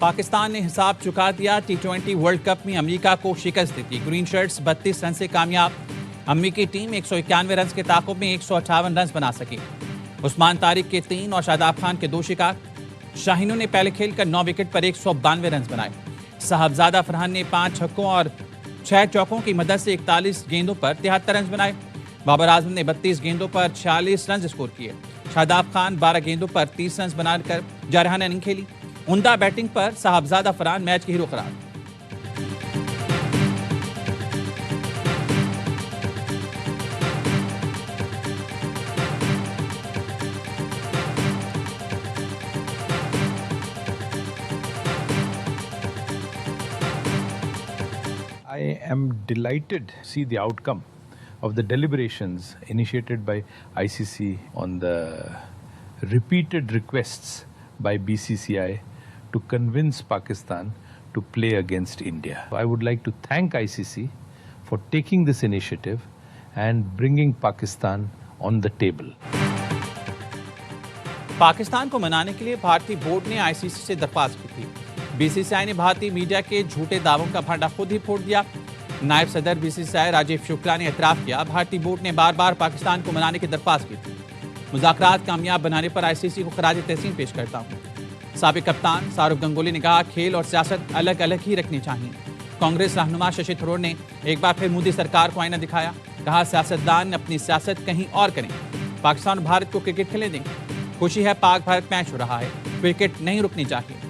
پاکستان نے حساب چکا دیا، ٹی20 ورلڈ کپ میں امریکہ کو شکست دی۔ گرین شرٹس 32 رن سے کامیاب۔ امریکی ٹیم 191 رنز کے تعاقب میں 158 رنز بنا سکی۔ عثمان طارق کے 3 اور شاداب خان کے 2 شکار۔ شاہینوں نے پہلے کھیل کر 9 وکٹ پر 192 رنز بنائے۔ صاحبزادہ فرحان نے 5 چھکوں اور 6 چوکوں کی مدد سے 41 گیندوں پر 73 رنز بنائے۔ بابر اعظم نے 32 گیندوں پر 46 رنز اسکور کیے۔ شاداب خان 12 گیندوں پر 30 رنز بنا کر جارحانہ اننگ کھیلی۔ عمدہ بیٹنگ پر صاحبزادہ فرحان میچ کے ہیرو قرار۔ I am delighted to see the outcome of the deliberations initiated by ICC on the repeated requests by BCCI to convince Pakistan to play against India. I would like to thank ICC for taking this initiative and bringing Pakistan on the table. Pakistan کو منانے کے لیے بھارتی board نے آئی سی سی سے درخواست کی تھی۔ بی سی سی آئی نے بھارتی میڈیا کے جھوٹے دعووں کا بھانڈا خود ہی پھوڑ دیا۔ نائب صدر بی سی سی آئی راجیو شکلا نے اعتراف کیا، بھارتی بورڈ نے بار بار پاکستان کو منانے کی درخواست کی تھی۔ مذاکرات کامیاب بنانے پر آئی سی سی کو خراج تحسین پیش کرتا ہوں۔ سابق کپتان سوربھ گنگولی نے کہا، کھیل اور سیاست الگ الگ ہی رکھنی چاہیے۔ کانگریس رہنما ششی تھرور نے ایک بار پھر مودی سرکار کو آئینہ دکھایا، کہا سیاستدان اپنی سیاست کہیں اور کریں، پاکستان اور بھارت کو کرکٹ کھیلنے دیں۔ خوشی ہے پاک بھارت میچ ہو رہا ہے، کرکٹ نہیں رکنی چاہیے۔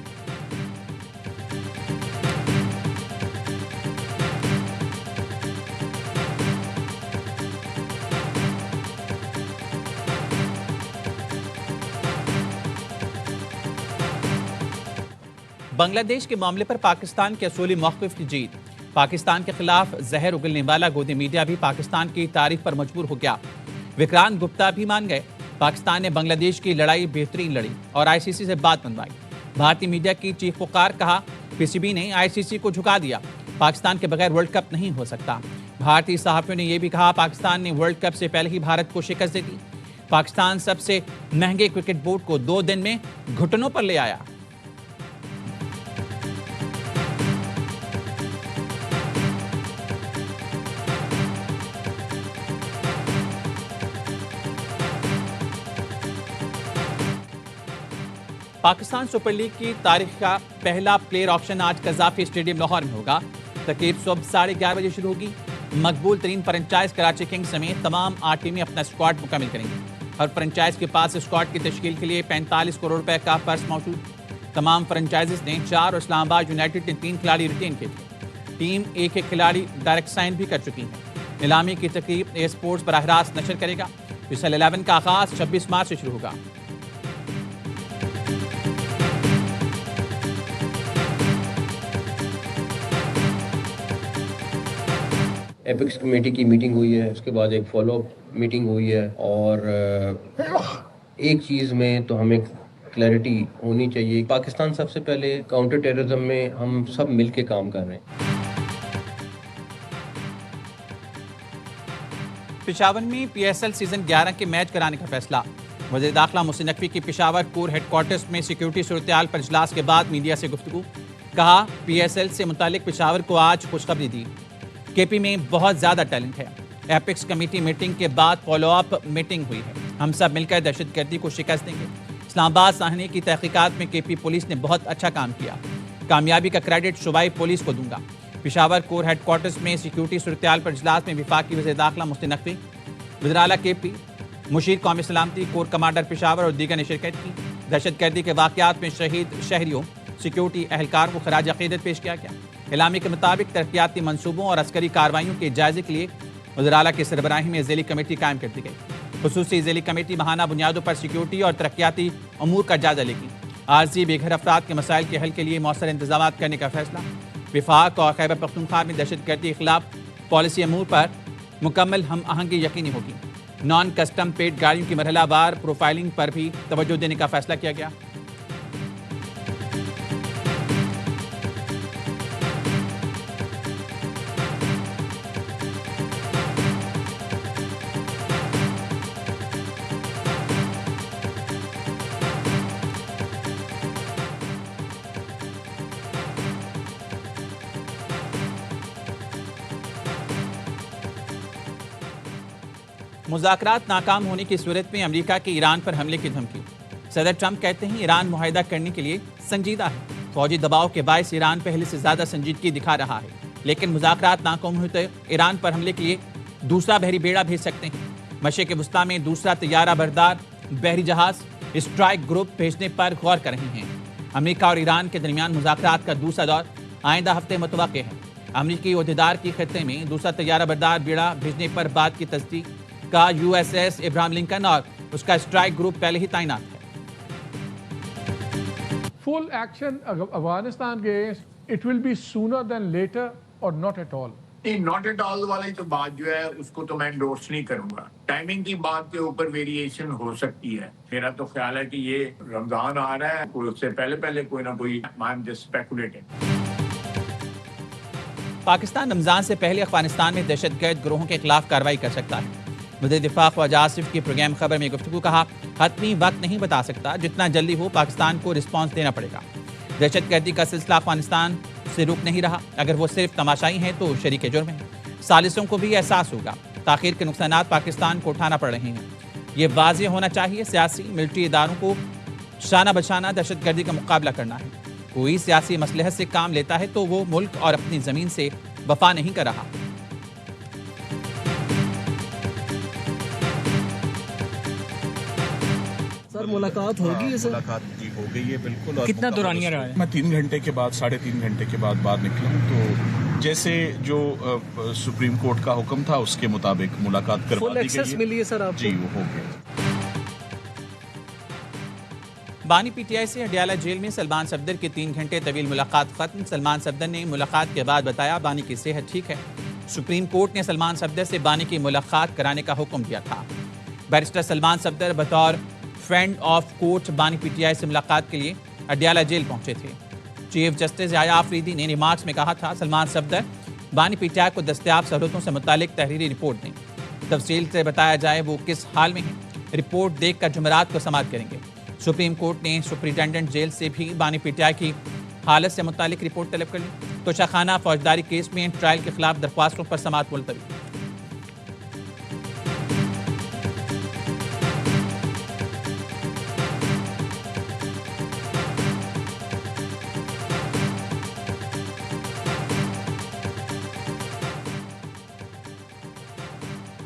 بنگلہ دیش کے معاملے پر پاکستان کے اصولی موقف کی جیت۔ پاکستان کے خلاف زہر اگلنے والا گودی میڈیا بھی پاکستان کی تعریف پر مجبور ہو گیا۔ وکرانت گپتا بھی مان گئے، پاکستان نے بنگلہ دیش کی لڑائی بہترین لڑی اور آئی سی سی سے بات منوائی۔ بھارتی میڈیا کی چیخ پکار، کہا پی سی بی نے آئی سی سی کو جھکا دیا، پاکستان کے بغیر ورلڈ کپ نہیں ہو سکتا۔ بھارتی صحافیوں نے یہ بھی کہا، پاکستان نے ورلڈ کپ سے پہلے ہی بھارت کو شکست دے دی۔ پاکستان سب سے مہنگے کرکٹ بورڈ کو 2 دن میں گھٹنوں پر لے آیا۔ پاکستان سپر لیگ کی تاریخ کا پہلا پلیئر آکشن آج قذافی اسٹیڈیم لاہور میں ہوگا۔ تقریب صبح 11:30 بجے شروع ہوگی۔ مقبول ترین فرنچائز کراچی کنگز سمیت تمام 8 ٹیمیں اپنا اسکواڈ مکمل کریں گی۔ ہر فرنچائز کے پاس اسکواڈ کی تشکیل کے لیے 45 کروڑ روپے کا پرس موجود۔ تمام فرنچائزز نے 4 اور اسلام آباد یونائٹڈ نے 3 کھلاڑی ریٹین کیے تھے۔ ٹیم ایک کھلاڑی ڈائریکٹ سائن بھی کر چکی ہے۔ نیلامی کی تقریب اے اسپورٹس براہ راست نشر کرے گا۔ فیصل 11 کا آغاز 26 مارچ سے شروع ہوگا۔ ایپکس کمیٹی کی میٹنگ ہوئی ہے، اس کے بعد ایک فالو اپ میٹنگ ہوئی ہے، اور ایک چیز میں تو ہمیں کلیئرٹی ہونی چاہیے، پاکستان سب سے پہلے کاؤنٹر ٹیررزم میں ہم سب مل کے کام کر رہے ہیں۔ پشاور میں پی ایس ایل سیزن 11 کے میچ کرانے کا فیصلہ۔ وزیر داخلہ محسن نقوی کی پشاور کور ہیڈ کوارٹرز میں سیکیورٹی صورتحال پر اجلاس کے بعد میڈیا سے گفتگو، کہا پی ایس ایل سے متعلق پشاور کو آج خوشخبری دی، کے پی میں بہت زیادہ ٹیلنٹ ہے۔ ایپکس کمیٹی میٹنگ کے بعد فالو اپ میٹنگ ہوئی ہے، ہم سب مل کر دہشت گردی کو شکست دیں گے۔ اسلام آباد سانحے کی تحقیقات میں کے پی پولیس نے بہت اچھا کام کیا، کامیابی کا کریڈٹ صوبائی پولیس کو دوں گا۔ پشاور کور ہیڈ کوارٹرز میں سیکیورٹی صورتحال پر اجلاس میں وفاقی وزیر داخلہ محسن نقوی، وزیر اعلیٰ کے پی، مشیر قومی سلامتی، کور کمانڈر پشاور اور دیگر نے شرکت کی۔ دہشت گردی کے واقعات میں شہید شہریوں، سیکیورٹی اہلکار کو خراج عقیدت پیش کیا گیا۔ اعلامیے کے مطابق ترقیاتی منصوبوں اور عسکری کارروائیوں کے جائزے کے لیے وزیر اعلیٰ کی سربراہی میں ذیلی کمیٹی قائم کر دی گئی۔ خصوصی ذیلی کمیٹی ماہانہ بنیادوں پر سیکیورٹی اور ترقیاتی امور کا جائزہ لے گی۔ عارضی بے گھر افراد کے مسائل کے حل کے لیے مؤثر انتظامات کرنے کا فیصلہ۔ وفاق اور خیبر پختونخوا میں دہشت گردی کے خلاف پالیسی امور پر مکمل ہم آہنگی یقینی ہوگی۔ نان کسٹم پیڈ گاڑیوں کی مرحلہ وار پروفائلنگ پر بھی توجہ دینے کا فیصلہ کیا گیا۔ مذاکرات ناکام ہونے کی صورت میں امریکہ کی ایران پر حملے کی دھمکی. صدر ٹرمپ کہتے ہیں ایران معاہدہ کرنے کے لیے سنجیدہ ہے. فوجی دباؤ کے باعث ایران پہلے سے زیادہ سنجیدگی دکھا رہا ہے، لیکن مذاکرات ناکام ہوئے تو ایران پر حملے کے لیے دوسرا بحری بیڑا بھیج سکتے ہیں. مشرق وسطیٰ میں دوسرا طیارہ بردار بحری جہاز اسٹرائک گروپ بھیجنے پر غور کر رہے ہیں. امریکہ اور ایران کے درمیان مذاکرات کا دوسرا دور آئندہ ہفتے متوقع ہے. امریکی عہدیدار کی خطے میں دوسرا طیارہ بردار بیڑا بھیجنے پر بات کی تصدیق کا USS ابراہم لنکن اور اس کا اسٹرائک گروپ پہلے ہی تعینات ہے. Full action Afghanistan against, it will be sooner than later or not at all. نہیں ناٹ ایٹ آل والی تو بات جو ہے اس کو تو میں انڈورس نہیں کروں گا. ٹائمنگ کی بات کے اوپر ویریشن ہو سکتی ہے. میرا تو خیال ہے کہ یہ رمضان آ رہا ہے، اس سے پہلے کوئی نہ کوئی پاکستان رمضان سے پہلے افغانستان میں دہشت گرد گروہوں کے خلاف کارروائی کر سکتا ہے. وزیر دفاع خواجہ آصف کی پروگرام خبر میں گفتگو کہا حتمی وقت نہیں بتا سکتا، جتنا جلدی ہو پاکستان کو رسپانس دینا پڑے گا. دہشت گردی کا سلسلہ افغانستان سے رک نہیں رہا، اگر وہ صرف تماشائی ہیں تو شریک جرم ہیں. ثالثوں کو بھی احساس ہوگا تاخیر کے نقصانات پاکستان کو اٹھانا پڑ رہے ہیں. یہ واضح ہونا چاہیے سیاسی ملٹری اداروں کو شانہ بشانہ دہشت گردی کا مقابلہ کرنا ہے. کوئی سیاسی مصلحت سے کام لیتا ہے تو وہ ملک اور اپنی زمین سے وفا نہیں کر رہا. سر ملاقات ہوگی؟ ملاقات جی ہو گئی ہے بالکل. اور کتنا دورانیہ رہا ہے؟ میں 3 گھنٹے کے بعد 3.5 گھنٹے کے بعد باہر نکلا ہوں، تو جیسے جو سپریم کورٹ کا حکم تھا اس کے مطابق ملاقات کروا دی گئی ہے. فل ایکسس ملی ہے سر آپ کو؟ جی وہ ہو گیا. بانی PTI سے اڈیالہ جیل میں سلمان صفدر کی 3 گھنٹے طویل ملاقات ختم. سلمان صفدر نے ملاقات کے بعد بتایا بانی کی صحت ٹھیک ہے. سپریم کورٹ نے سلمان صفدر سے بانی کی ملاقات کرانے کا حکم دیا تھا. بیرسٹر سلمان صفدر بطور فرینڈ آف کورٹ بانی PTI سے ملاقات کے لیے اڈیالہ جیل پہنچے تھے. چیف جسٹس یحییٰ آفریدی نے ریمارکس میں کہا تھا سلمان صفدر بانی PTI کو دستیاب سہولتوں سے متعلق تحریری رپورٹ دیں، تفصیل سے بتایا جائے وہ کس حال میں ہیں. رپورٹ دیکھ کر جمعرات کو سماعت کریں گے. سپریم کورٹ نے سپرنٹینڈنٹ جیل سے بھی بانی PTI کی حالت سے متعلق رپورٹ طلب کر لی. توشہ خانہ فوجداری کیس میں ٹرائل کے خلاف درخواستوں پر سماعت ملتوی.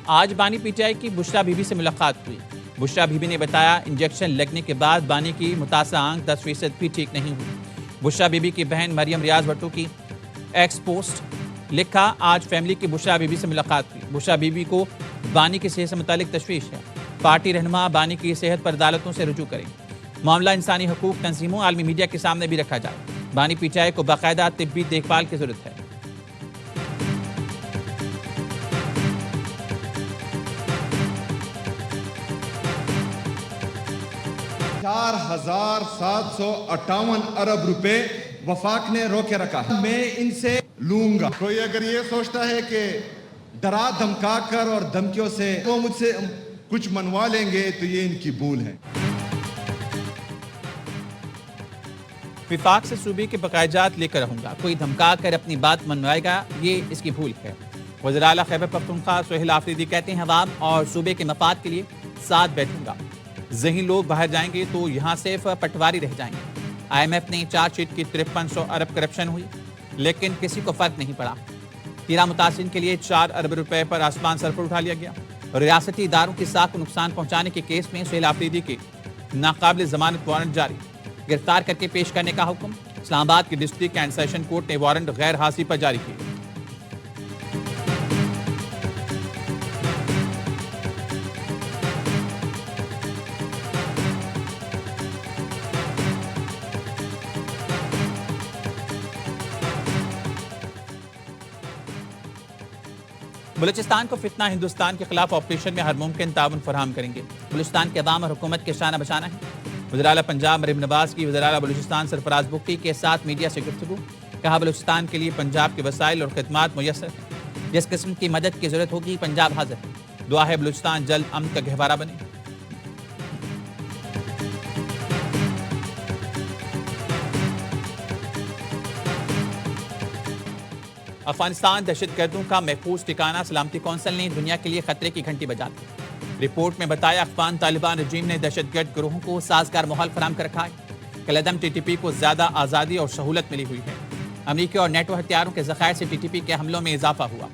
آج بانی PTI کی بشرا بی بی سے ملاقات ہوئی. بشرا بی بی نے بتایا انجیکشن لگنے کے بعد بانی کی متاثرہ آنکھ 10% بھی ٹھیک نہیں ہوئی. بشرا بی بی کی بہن مریم ریاض بھٹو کی ایکس پوسٹ لکھا آج فیملی کی بشرا بی بی سے ملاقات ہوئی. بشرا بی بی کو بانی کی صحت سے متعلق تشویش ہے. پارٹی رہنما بانی کی صحت پر عدالتوں سے رجوع کریں. معاملہ انسانی حقوق تنظیموں عالمی میڈیا کے سامنے بھی رکھا جائے. بانی PTI کو باقاعدہ طبی دیکھ بھال کی ضرورت ہے. $4,758 ارب روپے وفاق نے روکے رکھا. میں ان سے لوں گا. کوئی اگر یہ سوچتا ہے کہ ڈرا دھمکا کر اور دھمکیوں سے وہ مجھ سے کچھ منوا لیں گے تو یہ ان کی بھول ہے. وفاق سے صوبے کے بقایا جات لے کر رہوں گا، کوئی دھمکا کر اپنی بات منوائے گا یہ اس کی بھول ہے. وزیر اعلیٰ خیبر پختونخوا سہیل آفریدی کہتے ہیں عوام اور صوبے کے مفاد کے لیے ساتھ بیٹھوں گا. ذہین لوگ باہر جائیں گے تو یہاں صرف پٹواری رہ جائیں گے. IMF نے چارج شیٹ کی 5300 ارب کرپشن ہوئی لیکن کسی کو فرق نہیں پڑا. 13 متاثرین کے لیے 4 ارب روپے پر آسمان سر پر اٹھا لیا گیا. ریاستی اداروں کی ساکھ کو نقصان پہنچانے کے کیس میں سہیل آفریدی کے ناقابل ضمانت وارنٹ جاری، گرفتار کر کے پیش کرنے کا حکم. اسلام آباد کی ڈسٹرکٹ اینڈ سیشن کورٹ نے وارنٹ غیر حاضری پر جاری کیے. بلوچستان کو فتنہ ہندوستان کے خلاف آپریشن میں ہر ممکن تعاون فراہم کریں گے. بلوچستان کے عوام اور حکومت کے شانہ بشانہ ہیں. وزیر اعلیٰ پنجاب مریم نواز کی وزیر اعلیٰ بلوچستان سرفراز بگٹی کے ساتھ میڈیا سے گفتگو. کہا بلوچستان کے لیے پنجاب کے وسائل اور خدمات میسر ہیں. جس قسم کی مدد کی ضرورت ہوگی پنجاب حاضر ہے. دعا ہے بلوچستان جلد امن کا گہوارہ بنے. افغانستان دہشت گردوں کا محفوظ ٹھکانہ، سلامتی کونسل نے دنیا کے لیے خطرے کی گھنٹی بجا دی. رپورٹ میں بتایا افغان طالبان رجیم نے دہشت گرد گروہوں کو سازگار ماحول فراہم کر رکھا ہے۔ کالعدم ٹی ٹی پی کو زیادہ آزادی اور سہولت ملی ہوئی ہے۔ امریکی اور نیٹو ہتھیاروں کے ذخائر سے ٹی ٹی پی کے حملوں میں اضافہ ہوا۔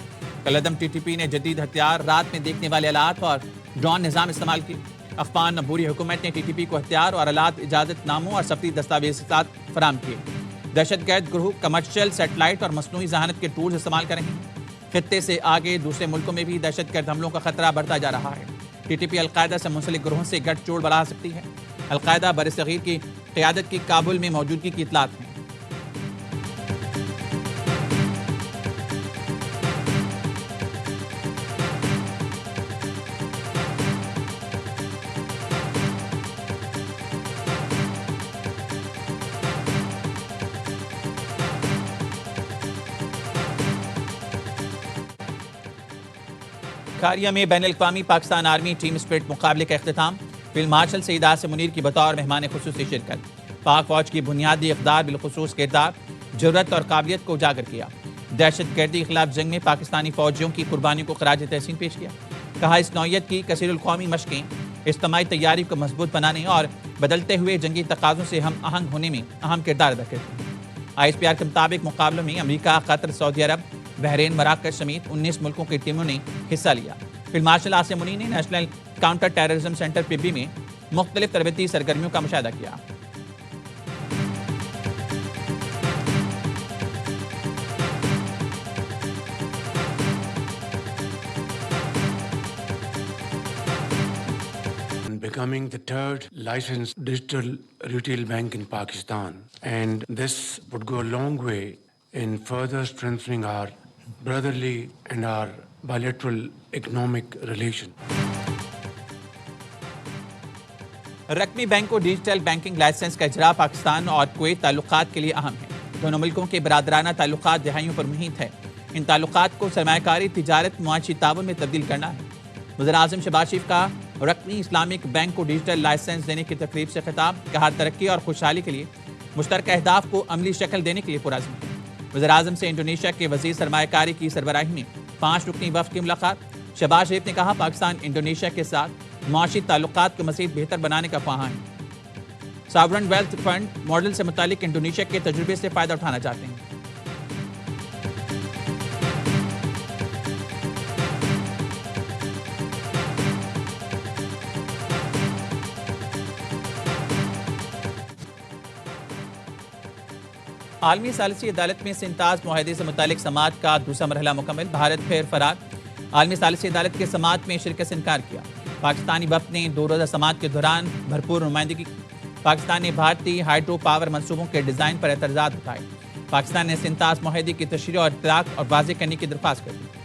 کالعدم ٹی ٹی پی نے جدید ہتھیار، رات میں دیکھنے والے آلات اور ڈرون نظام استعمال کیے۔ افغان عبوری حکومت نے ٹی ٹی پی کو ہتھیار اور آلات، اجازت ناموں اور سفری دستاویزات فراہم کیے۔ دہشت گرد گروہ کمرشل، سیٹلائٹ اور مصنوعی ذہانت کے ٹولز استعمال کر رہے ہیں۔ خطے سے آگے دوسرے ملکوں میں بھی دہشت گرد حملوں کا خطرہ بڑھتا جا رہا ہے۔ ٹی ٹی پی القاعدہ سے منسلک گروہوں سے گٹھ جوڑ بڑھا سکتی ہے۔ القاعدہ برصغیر کی قیادت کی کابل میں موجودگی کی اطلاعات ہیں۔ کھاریا میں بین الاقوامی پاکستان آرمی ٹیم اسپرٹ مقابلے کا اختتام۔ فیلڈ مارشل سعید عاصم منیر کی بطور مہمان خصوصی شرکت۔ پاک فوج کی بنیادی اقدار، بالخصوص کردار، جرأت اور قابلیت کو اجاگر کیا۔ دہشت گردی کے خلاف جنگ میں پاکستانی فوجیوں کی قربانیوں کو خراج تحسین پیش کیا۔ کہا اس نوعیت کی کثیر القومی مشقیں اجتماعی تیاری کو مضبوط بنانے اور بدلتے ہوئے جنگی تقاضوں سے ہم آہنگ ہونے میں اہم کردار ادا کرتی ہیں۔ آئی ایس پی آر کے مطابق مقابلوں میں امریکہ، قطر، سعودی عرب، بحرین، مراکش سمیت 19 ملکوں کی ٹیموں نے حصہ لیا۔ فیلڈ مارشل عاصم منیر نے national counter terrorism centre Pabbi میں مختلف تربیتی سرگرمیوں کا مشاہدہ کیا۔ Becoming the third licensed digital retail bank in Pakistan, and this would go a long way in further strengthening our brotherly and our bilateral economic relation. رقمی bank کو digital banking licence کا اجرا پاکستان اور کویت تعلقات کے لیے اہم ہے۔ دونوں ملکوں کے برادرانہ تعلقات دہائیوں پر محیط ہے۔ ان تعلقات کو سرمایہ کاری، تجارت، معاشی تعاون میں تبدیل کرنا ہے۔ وزیر اعظم شہباز شریف کا رقمی اسلامک بینک کو ڈیجیٹل لائسنس دینے کی تقریب سے خطاب۔ کہا ترقی اور خوشحالی کے لیے مشترکہ اہداف کو عملی شکل دینے کے لیے پرعزم ہے۔ وزیر اعظم سے انڈونیشیا کے وزیر سرمایہ کاری کی سربراہی میں 5 رکنی وفد کی ملاقات۔ شہباز شریف نے کہا پاکستان انڈونیشیا کے ساتھ معاشی تعلقات کو مزید بہتر بنانے کا خواہاں ہے۔ ساورن ویلتھ فنڈ ماڈل سے متعلق انڈونیشیا کے تجربے سے فائدہ اٹھانا چاہتے ہیں۔ عالمی ثالثی عدالت میں سنتاز معاہدے سے متعلق سماعت کا دوسرا مرحلہ مکمل۔ بھارت پھر فرار۔ عالمی ثالثی عدالت کے سماعت میں شرکت سے انکار کیا۔ پاکستانی وفد نے 2 روزہ سماعت کے دوران بھرپور نمائندگی کی۔ پاکستان نے بھارتی ہائیڈرو پاور منصوبوں کے ڈیزائن پر اعتراضات اٹھائے۔ پاکستان نے سنتاز معاہدے کی تشریح اور اطلاق اور واضح کرنے کی درخواست کر دی۔